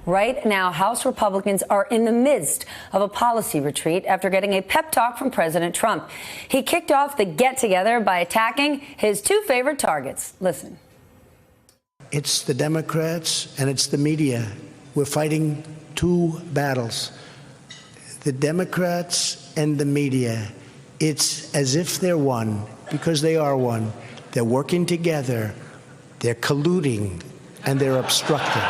Right now, House Republicans are in the midst of a policy retreat after getting a pep talk from President Trump. He kicked off the get-together by attacking his two favorite targets. Listen. It's the Democrats and it's the media. We're fighting two battles. The Democrats and the media. It's as if they're one, because they are one. They're working together, they're colluding, and they're obstructing.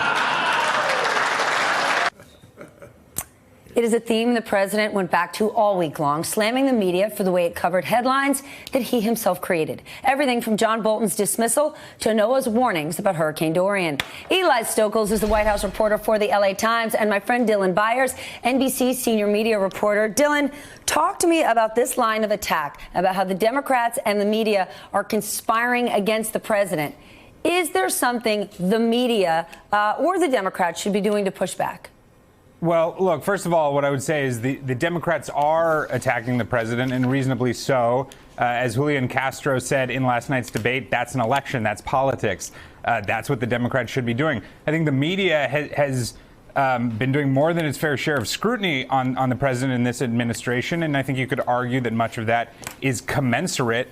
It is a theme the president went back to all week long, slamming the media for the way it covered headlines that he himself created. Everything from John Bolton's dismissal to NOAA's warnings about Hurricane Dorian. Eli Stokols is the White House reporter for the LA Times, and my friend Dylan Byers, NBC senior media reporter. Dylan, talk to me about this line of attack, about how the Democrats and the media are conspiring against the president. Is there something the media or the Democrats should be doing to push back? Well, look, first of all, what I would say is the Democrats are attacking the president, and reasonably so. As Julian Castro said in last night's debate, that's an election. That's politics. That's what the Democrats should be doing. I think the media has been doing more than its fair share of scrutiny on the president in this administration, and I think you could argue that much of that is commensurate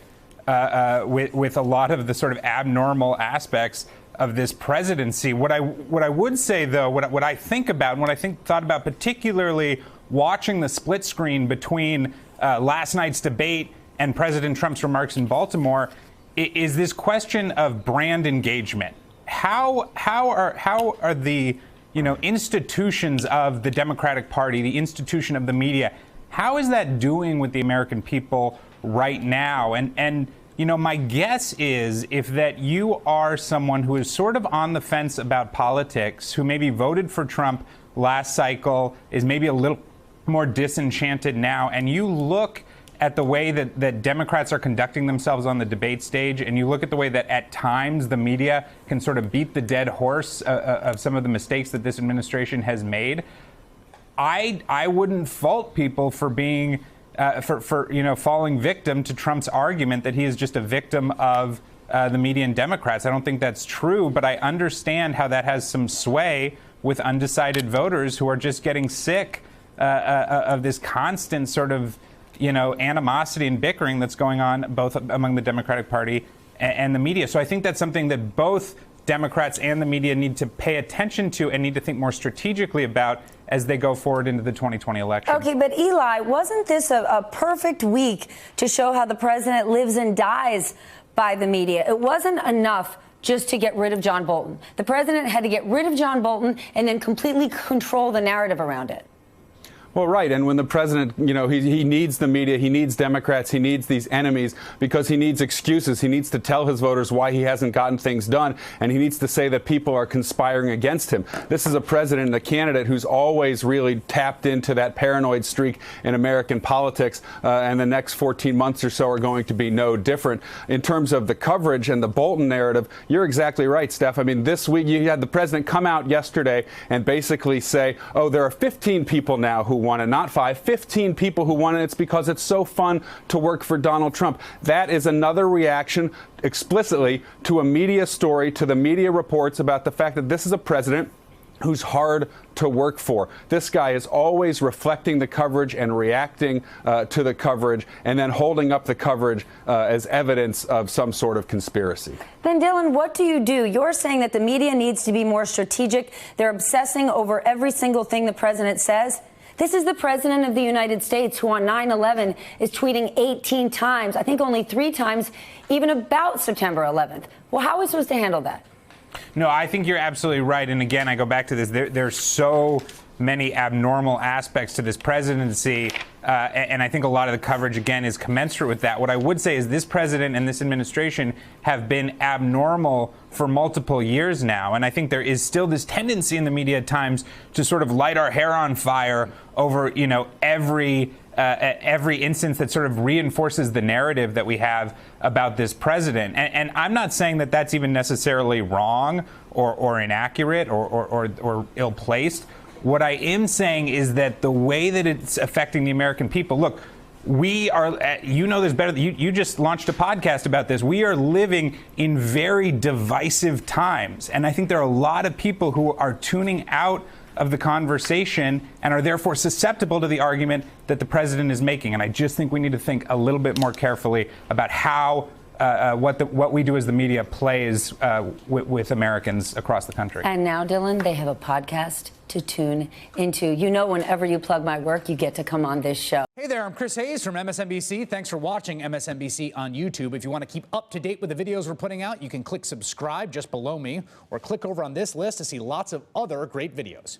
with a lot of the sort of abnormal aspects of this presidency. What I would say, though, what I think about, and what I thought about particularly watching the split screen between last night's debate and President Trump's remarks in Baltimore, is this question of brand engagement. How are the institutions of the Democratic Party, the institution of the media, how is that doing with the American people right now? And my guess is if that you are someone who is sort of on the fence about politics, who maybe voted for Trump last cycle, is maybe a little more disenchanted now, and you look at the way that Democrats are conducting themselves on the debate stage, and you look at the way that at times the media can sort of beat the dead horse of some of the mistakes that this administration has made, I wouldn't fault people for being falling victim to Trump's argument that he is just a victim of the media and Democrats. I don't think that's true, but I understand how that has some sway with undecided voters who are just getting sick of this constant sort of, animosity and bickering that's going on both among the Democratic Party and the media. So I think that's something that both Democrats and the media need to pay attention to and need to think more strategically about as they go forward into the 2020 election. Okay, but Eli, wasn't this a perfect week to show how the president lives and dies by the media? It wasn't enough just to get rid of John Bolton. The president had to get rid of John Bolton and then completely control the narrative around it. Well, right. And when the president, he needs the media, he needs Democrats, he needs these enemies because he needs excuses. He needs to tell his voters why he hasn't gotten things done. And he needs to say that people are conspiring against him. This is a president and a candidate who's always really tapped into that paranoid streak in American politics. And the next 14 months or so are going to be no different. In terms of the coverage and the Bolton narrative, you're exactly right, Steph. I mean, this week you had the president come out yesterday and basically say, oh, there are 15 people now who want it, not 5, 15 people who want it. It's because it's so fun to work for Donald Trump. That is another reaction explicitly to a media story, to the media reports about the fact that this is a president who's hard to work for. This guy is always reflecting the coverage and reacting to the coverage and then holding up the coverage as evidence of some sort of conspiracy. Then, Dylan, what do? You're saying that the media needs to be more strategic. They're obsessing over every single thing the president says. This is the president of the United States who on 9/11 is tweeting 18 times, I think only 3 times, even about September 11th. Well, how are we supposed to handle that? No, I think you're absolutely right. And again, I go back to this. There's so many abnormal aspects to this presidency. And I think a lot of the coverage, again, is commensurate with that. What I would say is this president and this administration have been abnormal for multiple years now. And I think there is still this tendency in the media at times to sort of light our hair on fire over, every instance that sort of reinforces the narrative that we have about this president. And I'm not saying that that's even necessarily wrong or inaccurate or ill-placed. What I am saying is that the way that it's affecting the American people, look, we are, this better. You just launched a podcast about this. We are living in very divisive times. And I think there are a lot of people who are tuning out of the conversation and are therefore susceptible to the argument that the president is making. And I just think we need to think a little bit more carefully about how what we do as the media plays with Americans across the country. And now, Dylan, they have a podcast to tune into. You know, whenever you plug my work, you get to come on this show. Hey there, I'm Chris Hayes from MSNBC. Thanks for watching MSNBC on YouTube. If you want to keep up to date with the videos we're putting out, you can click subscribe just below me or click over on this list to see lots of other great videos.